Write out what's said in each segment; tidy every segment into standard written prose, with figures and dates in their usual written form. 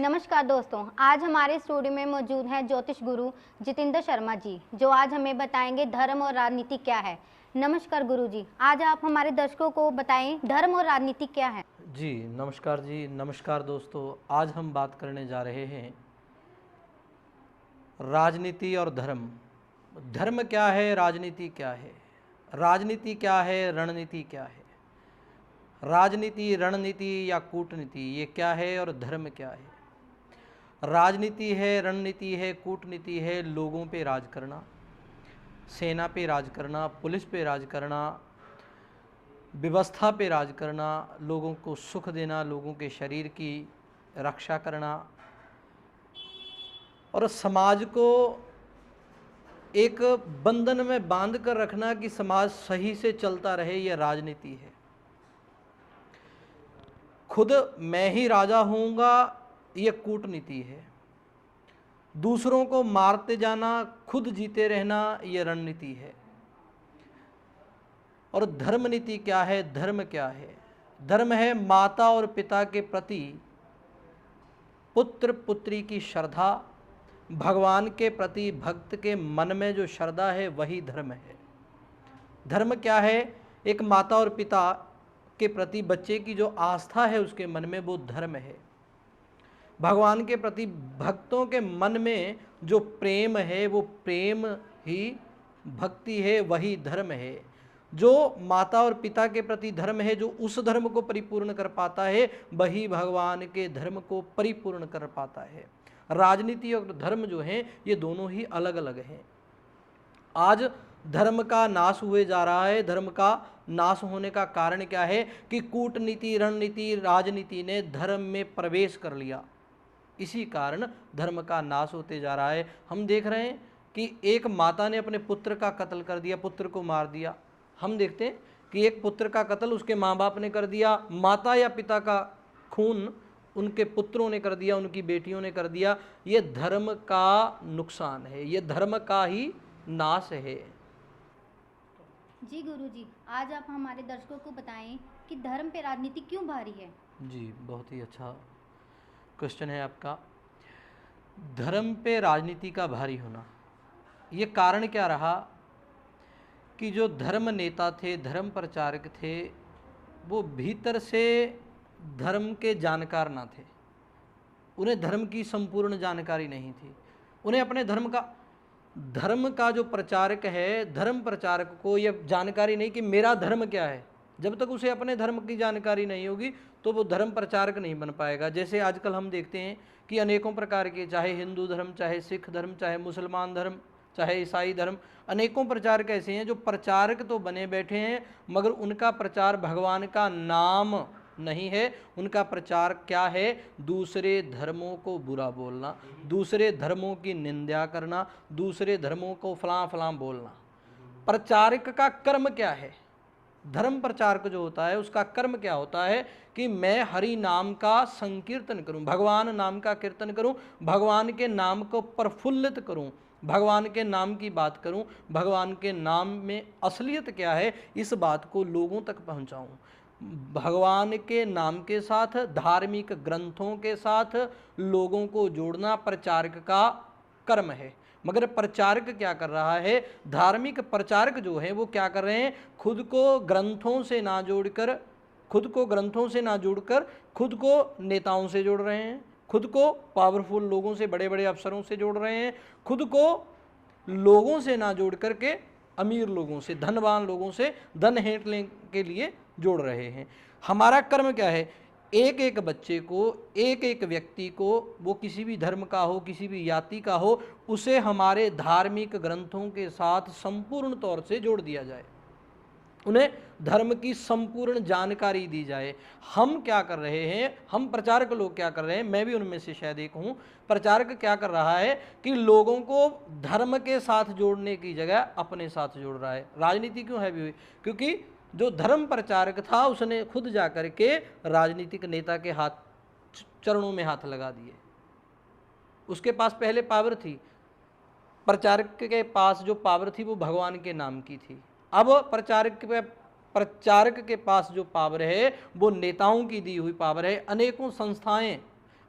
नमस्कार दोस्तों, आज हमारे स्टूडियो में मौजूद हैं ज्योतिष गुरु जितेंद्र शर्मा जी, जो आज हमें बताएंगे धर्म और राजनीति क्या है। नमस्कार गुरु जी, आज आप हमारे दर्शकों को बताएं धर्म और राजनीति क्या है। जी नमस्कार दोस्तों। आज हम बात करने जा रहे हैं राजनीति और धर्म। धर्म क्या है, राजनीति क्या है, राजनीति क्या है, रणनीति क्या है, राजनीति रणनीति या कूटनीति ये क्या है और धर्म क्या है। राजनीति है, रणनीति है, कूटनीति है लोगों पे राज करना, सेना पे राज करना, पुलिस पे राज करना, व्यवस्था पे राज करना, लोगों को सुख देना, लोगों के शरीर की रक्षा करना और समाज को एक बंधन में बांध कर रखना कि समाज सही से चलता रहे, यह राजनीति है। खुद मैं ही राजा होऊंगा, यह कूटनीति है। दूसरों को मारते जाना, खुद जीते रहना, यह रणनीति है। और धर्म नीति क्या है, धर्म क्या है? धर्म है माता और पिता के प्रति पुत्र पुत्री की श्रद्धा, भगवान के प्रति भक्त के मन में जो श्रद्धा है वही धर्म है। धर्म क्या है? एक माता और पिता के प्रति बच्चे की जो आस्था है उसके मन में, वो धर्म है। भगवान के प्रति भक्तों के मन में जो प्रेम है वो प्रेम ही भक्ति है, वही धर्म है। जो माता और पिता के प्रति धर्म है, जो उस धर्म को परिपूर्ण कर पाता है, वही भगवान के धर्म को परिपूर्ण कर पाता है। राजनीति और धर्म जो हैं ये दोनों ही अलग अलग हैं। आज धर्म का नाश हुए जा रहा है। धर्म का नाश होने का कारण क्या है कि कूटनीति, रणनीति, राजनीति ने धर्म में प्रवेश कर लिया। इसी कारण धर्म का नाश होते जा रहा है। हम देख रहे हैं कि एक माता ने अपने पुत्र का कत्ल कर दिया, पुत्र को मार दिया। हम देखते हैं कि एक पुत्र का कत्ल उसके माँ बाप ने कर दिया, माता या पिता का खून उनके पुत्रों ने कर दिया, उनकी बेटियों ने कर दिया। ये धर्म का नुकसान है, ये धर्म का ही नाश है। जी गुरु जी, आज आप हमारे दर्शकों को बताएं कि धर्म पे राजनीति क्यों भारी है। जी, बहुत ही अच्छा क्वेश्चन है आपका। धर्म पे राजनीति का भारी होना, ये कारण क्या रहा कि जो धर्म नेता थे, धर्म प्रचारक थे, वो भीतर से धर्म के जानकार ना थे। उन्हें धर्म की संपूर्ण जानकारी नहीं थी। उन्हें अपने धर्म का जो प्रचारक है, धर्म प्रचारक को यह जानकारी नहीं कि मेरा धर्म क्या है। जब तक उसे अपने धर्म की जानकारी नहीं होगी तो वो धर्म प्रचारक नहीं बन पाएगा। जैसे आजकल हम देखते हैं कि अनेकों प्रकार के, चाहे हिंदू धर्म, चाहे सिख धर्म, चाहे मुसलमान धर्म, चाहे ईसाई धर्म, अनेकों प्रचारक ऐसे हैं जो प्रचारक तो बने बैठे हैं मगर उनका प्रचार भगवान का नाम नहीं है। उनका प्रचार क्या है? दूसरे धर्मों को बुरा बोलना, दूसरे धर्मों की निंदा करना, दूसरे धर्मों को फलां फलां बोलना। प्रचारक का कर्म क्या है? धर्म प्रचारक जो होता है उसका कर्म क्या होता है कि मैं हरि नाम का संकीर्तन करूं, भगवान नाम का कीर्तन करूं, भगवान के नाम को प्रफुल्लित करूं, भगवान के नाम की बात करूं, भगवान के नाम में असलियत क्या है इस बात को लोगों तक पहुंचाऊं। भगवान के नाम के साथ, धार्मिक ग्रंथों के साथ लोगों को जोड़ना प्रचारक का कर्म है। मगर प्रचारक क्या कर रहा है? धार्मिक प्रचारक जो है वो क्या कर रहे हैं? खुद को ग्रंथों से ना जोड़कर, खुद को नेताओं से जोड़ रहे हैं, खुद को पावरफुल लोगों से, बड़े बड़े अफसरों से जोड़ रहे हैं, खुद को लोगों से ना जोड़ करके अमीर लोगों से, धनवान लोगों से धन हेंटने के लिए जोड़ रहे हैं। हमारा कर्म क्या है? एक एक बच्चे को, एक एक व्यक्ति को, वो किसी भी धर्म का हो, किसी भी जाति का हो, उसे हमारे धार्मिक ग्रंथों के साथ संपूर्ण तौर से जोड़ दिया जाए, उन्हें धर्म की संपूर्ण जानकारी दी जाए। हम क्या कर रहे हैं? हम प्रचारक लोग क्या कर रहे हैं? मैं भी उनमें से शायद एक हूँ। प्रचारक क्या कर रहा है कि लोगों को धर्म के साथ जोड़ने की जगह अपने साथ जोड़ रहा है। राजनीति क्यों है भी? क्योंकि जो धर्म प्रचारक था उसने खुद जा कर के राजनीतिक नेता के चरणों में हाथ लगा दिए। उसके पास पहले पावर थी, प्रचारक के पास जो पावर थी वो भगवान के नाम की थी। अब प्रचारक के पास जो पावर है वो नेताओं की दी हुई पावर है। अनेकों संस्थाएं,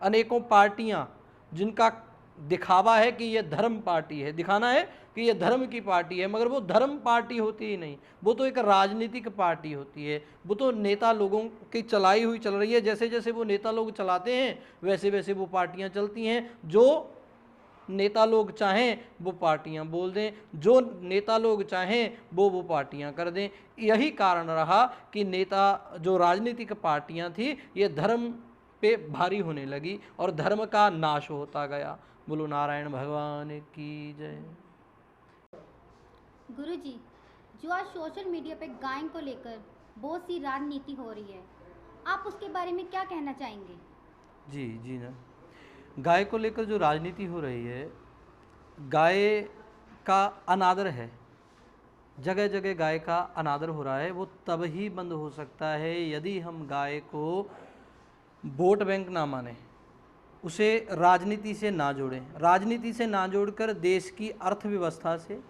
अनेकों पार्टियां जिनका दिखावा है कि ये धर्म पार्टी है, दिखाना है कि ये धर्म की पार्टी है, मगर वो धर्म पार्टी होती ही नहीं, वो तो एक राजनीतिक पार्टी होती है। वो तो नेता लोगों की चलाई हुई चल रही है, जैसे जैसे वो नेता लोग चलाते हैं वैसे वैसे वो पार्टियां चलती हैं। जो नेता लोग चाहें वो पार्टियां बोल दें, जो नेता लोग चाहें वो पार्टियां कर दें। यही कारण रहा कि नेता जो राजनीतिक पार्टियां थी ये धर्म पे भारी होने लगी और धर्म का नाश होता गया। बोलो नारायण भगवान की जय। गुरुजी, जो आज सोशल मीडिया पे गायन को लेकर बहुत सी राजनीति हो रही है, आप उसके बारे में क्या कहना चाहेंगे? जी जी ना, गाय को लेकर जो राजनीति हो रही है, गाय का अनादर है, जगह जगह गाय का अनादर हो रहा है। वो तब ही बंद हो सकता है यदि हम गाय को वोट बैंक ना माने, उसे राजनीति से ना जोड़ें। राजनीति से ना जोड़कर देश की अर्थव्यवस्था से,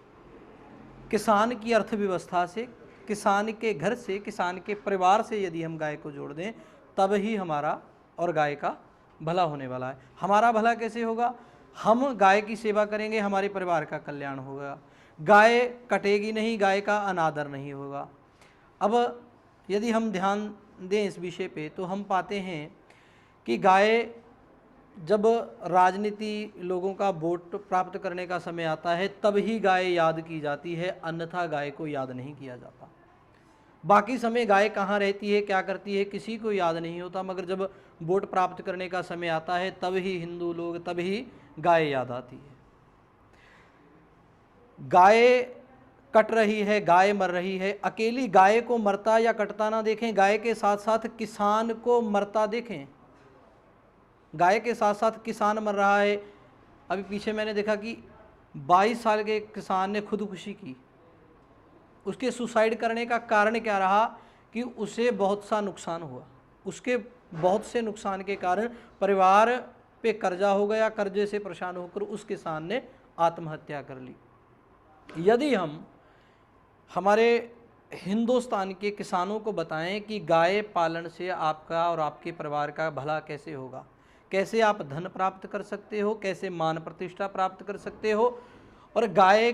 किसान की अर्थव्यवस्था से, किसान के घर से, किसान के परिवार से यदि हम गाय को जोड़ दें, तब ही हमारा और गाय का भला होने वाला है। हमारा भला कैसे होगा? हम गाय की सेवा करेंगे, हमारे परिवार का कल्याण होगा। गाय कटेगी नहीं, गाय का अनादर नहीं होगा। अब यदि हम ध्यान दें इस विषय पे तो हम पाते हैं कि गाय जब राजनीति लोगों का वोट प्राप्त करने का समय आता है तब ही गाय याद की जाती है, अन्यथा गाय को याद नहीं किया जाता। बाकी समय गाय कहाँ रहती है, क्या करती है, किसी को याद नहीं होता, मगर जब वोट प्राप्त करने का समय आता है तब ही हिंदू लोग, तब ही गाय याद आती है। गाय कट रही है, गाय मर रही है, अकेली गाय को मरता या कटता ना देखें, गाय के साथ साथ किसान को मरता देखें। गाय के साथ साथ किसान मर रहा है। अभी पीछे मैंने देखा कि 22 साल के किसान ने खुदकुशी की। उसके सुसाइड करने का कारण क्या रहा कि उसे बहुत सा नुकसान हुआ। उसके बहुत से नुकसान के कारण परिवार पे कर्जा हो गया, कर्जे से परेशान होकर उस किसान ने आत्महत्या कर ली। यदि हम हमारे हिंदुस्तान के किसानों को बताएं कि गाय पालन से आपका और आपके परिवार का भला कैसे होगा, कैसे आप धन प्राप्त कर सकते हो, कैसे मान प्रतिष्ठा प्राप्त कर सकते हो, और गाय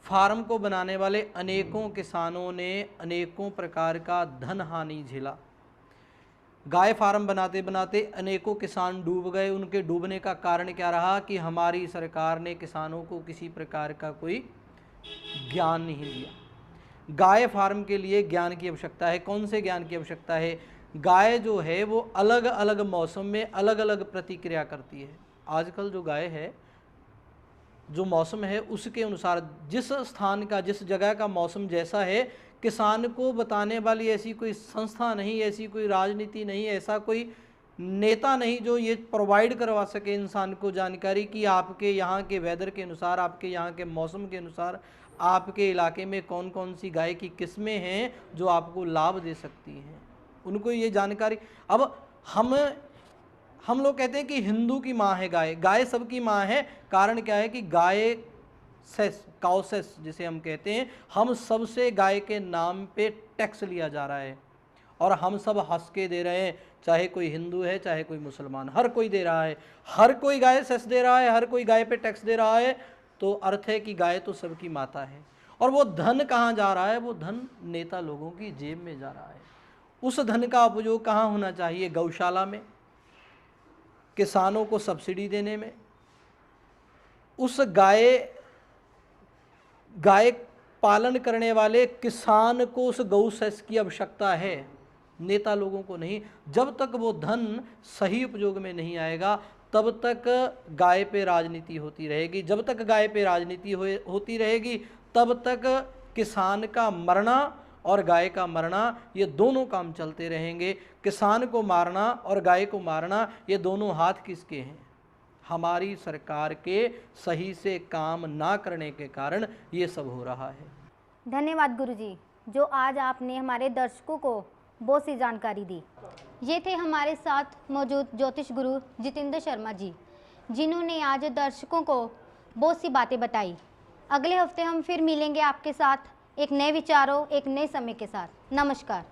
फार्म को बनाने वाले अनेकों किसानों ने अनेकों प्रकार का धन हानि झेला। गाय फार्म बनाते बनाते अनेकों किसान डूब गए। उनके डूबने का कारण क्या रहा कि हमारी सरकार ने किसानों को किसी प्रकार का कोई ज्ञान नहीं दिया। गाय फार्म के लिए ज्ञान की आवश्यकता है। कौन से ज्ञान की आवश्यकता है? गाय जो है वो अलग अलग मौसम में अलग अलग प्रतिक्रिया करती है। आजकल जो गाय है, जो मौसम है उसके अनुसार, जिस स्थान का, जिस जगह का मौसम जैसा है, किसान को बताने वाली ऐसी कोई संस्था नहीं, ऐसी कोई राजनीति नहीं, ऐसा कोई नेता नहीं जो ये प्रोवाइड करवा सके इंसान को जानकारी कि आपके यहाँ के वेदर के अनुसार, आपके यहाँ के मौसम के अनुसार, आपके इलाके में कौन कौन सी गाय की किस्में हैं जो आपको लाभ दे सकती हैं। उनको ये जानकारी। अब हम लोग कहते हैं कि हिंदू की माँ है गाय। गाय सबकी माँ है। कारण क्या है कि गाय सेस, काउसेस जिसे हम कहते हैं, हम सबसे गाय के नाम पे टैक्स लिया जा रहा है और हम सब हंस के दे रहे हैं। चाहे कोई हिंदू है, चाहे कोई मुसलमान, हर कोई दे रहा है। हर कोई गाय सेस दे रहा है, हर कोई गाय पे टैक्स दे रहा है। तो अर्थ है कि गाय तो सबकी माता है। और वो धन कहाँ जा रहा है? वो धन नेता लोगों की जेब में जा रहा है। उस धन का उपयोग कहाँ होना चाहिए? गौशाला में, किसानों को सब्सिडी देने में। उस गाय पालन करने वाले किसान को उस गौ सेस की आवश्यकता है, नेता लोगों को नहीं। जब तक वो धन सही उपयोग में नहीं आएगा तब तक गाय पे राजनीति होती रहेगी। जब तक गाय पे राजनीति होती रहेगी तब तक किसान का मरना और गाय का मरना, ये दोनों काम चलते रहेंगे। किसान को मारना और गाय को मारना, ये दोनों हाथ किसके हैं? हमारी सरकार के सही से काम ना करने के कारण ये सब हो रहा है। धन्यवाद गुरुजी, जो आज आपने हमारे दर्शकों को बहुत सी जानकारी दी। ये थे हमारे साथ मौजूद ज्योतिष गुरु जितेंद्र शर्मा जी, जिन्होंने आज दर्शकों को बहुत सी बातें बताई। अगले हफ्ते हम फिर मिलेंगे आपके साथ एक नए विचारों, एक नए समय के साथ। नमस्कार।